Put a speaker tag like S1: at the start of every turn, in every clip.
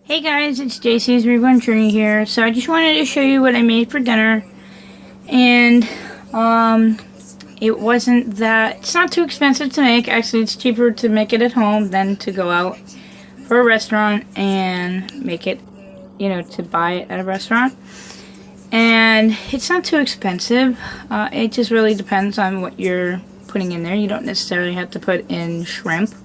S1: Hey guys, it's JC's Reborn Journey here. So I just wanted to show you what I made for dinner. And it's not too expensive to make. Actually, it's cheaper to make it at home than to go out for a restaurant and make it, to buy it at a restaurant. And it's not too expensive. It just really depends on what you're putting in there. You don't necessarily have to put in shrimp.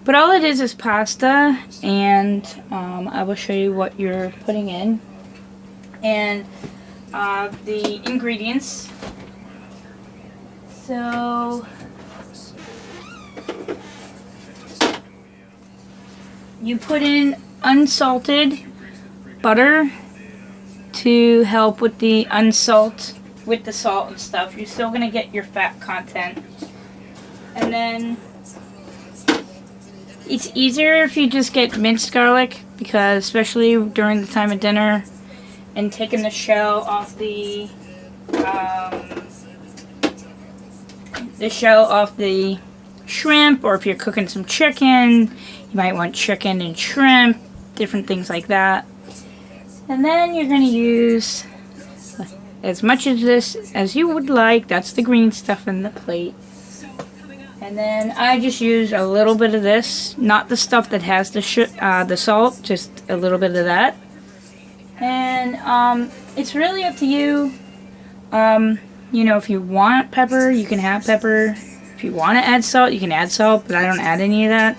S1: But all it is pasta, and I will show you what you're putting in. And the ingredients. So, you put in unsalted butter to help with the with the salt and stuff. You're still going to get your fat content. And then it's easier if you just get minced garlic, because especially during the time of dinner, and taking the shell off the shrimp, or if you're cooking some chicken, you might want chicken and shrimp, different things like that. And then you're going to use as much of this as you would like. That's the green stuff in the plate. And then I just use a little bit of this, not the stuff that has the salt, just a little bit of that. And it's really up to you. If you want pepper, you can have pepper. If you want to add salt, you can add salt, but I don't add any of that.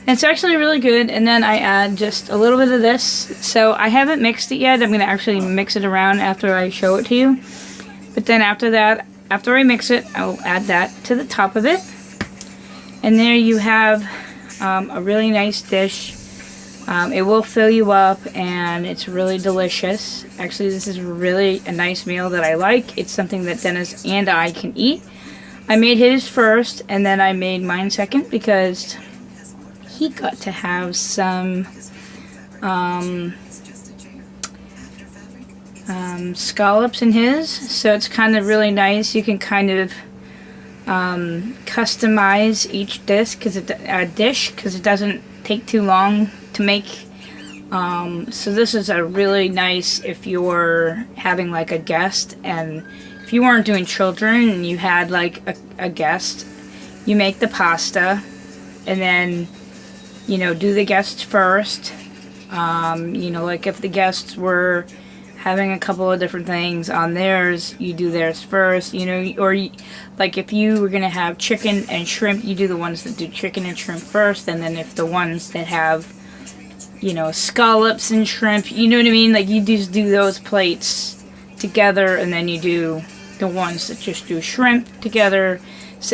S1: And it's actually really good. And then I add just a little bit of this. So I haven't mixed it yet. I'm going to actually mix it around after I show it to you. But then after that, after I mix it, I'll add that to the top of it. And there you have a really nice dish. It will fill you up, and it's really delicious. Actually, this is really a nice meal that I like. It's something that Dennis and I can eat. I made his first, and then I made mine second, because he got to have some scallops in his. So it's kind of really nice. You can kind of customize each dish because it doesn't take too long to make. So this is a really nice if you're having like a guest, and if you weren't doing children and you had like a guest, you make the pasta and then do the guests first. Like if the guests were having a couple of different things on theirs, you do theirs first, like if you were going to have chicken and shrimp, you do the ones that do chicken and shrimp first, and then if the ones that have, scallops and shrimp, you know what I mean? Like you just do those plates together, and then you do the ones that just do shrimp together,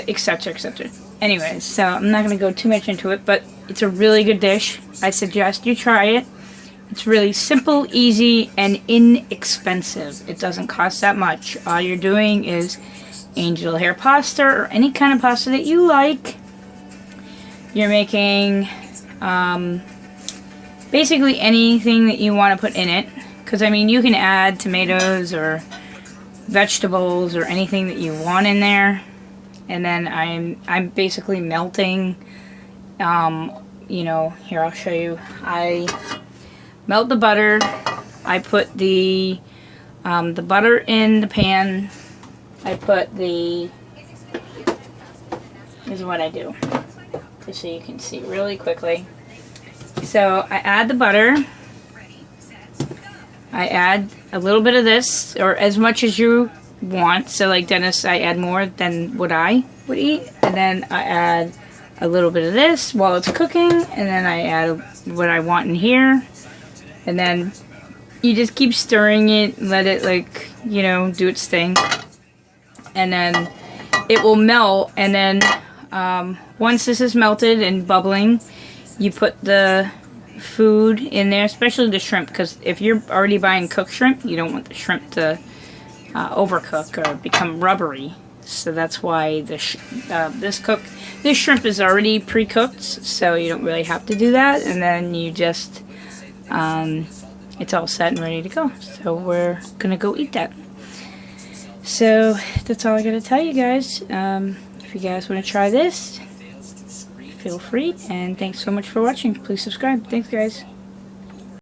S1: etc., etc. Anyways, so I'm not going to go too much into it, but it's a really good dish. I suggest you try it. It's really simple, easy, and inexpensive. It doesn't cost that much. All you're doing is angel hair pasta, or any kind of pasta that you like. You're making basically anything that you want to put in it. Because, you can add tomatoes or vegetables or anything that you want in there. And then I'm basically melting, here, I'll show you. I melt the butter. I put the butter in the pan. I put this is what I do, just so you can see really quickly. So I add the butter. I add a little bit of this, or as much as you want. So like Dennis, I add more than what I would eat. And then I add a little bit of this while it's cooking. And then I add what I want in here. And then you just keep stirring it, let it do its thing. And then it will melt. And then once this is melted and bubbling, you put the food in there, especially the shrimp, because if you're already buying cooked shrimp, you don't want the shrimp to overcook or become rubbery. So that's why this shrimp is already pre-cooked, so you don't really have to do that. And then you just it's all set and ready to go. So we're gonna go eat that. So that's all I gotta tell you guys. If you guys want to try this, feel free, and thanks so much for watching. Please subscribe. Thanks, guys.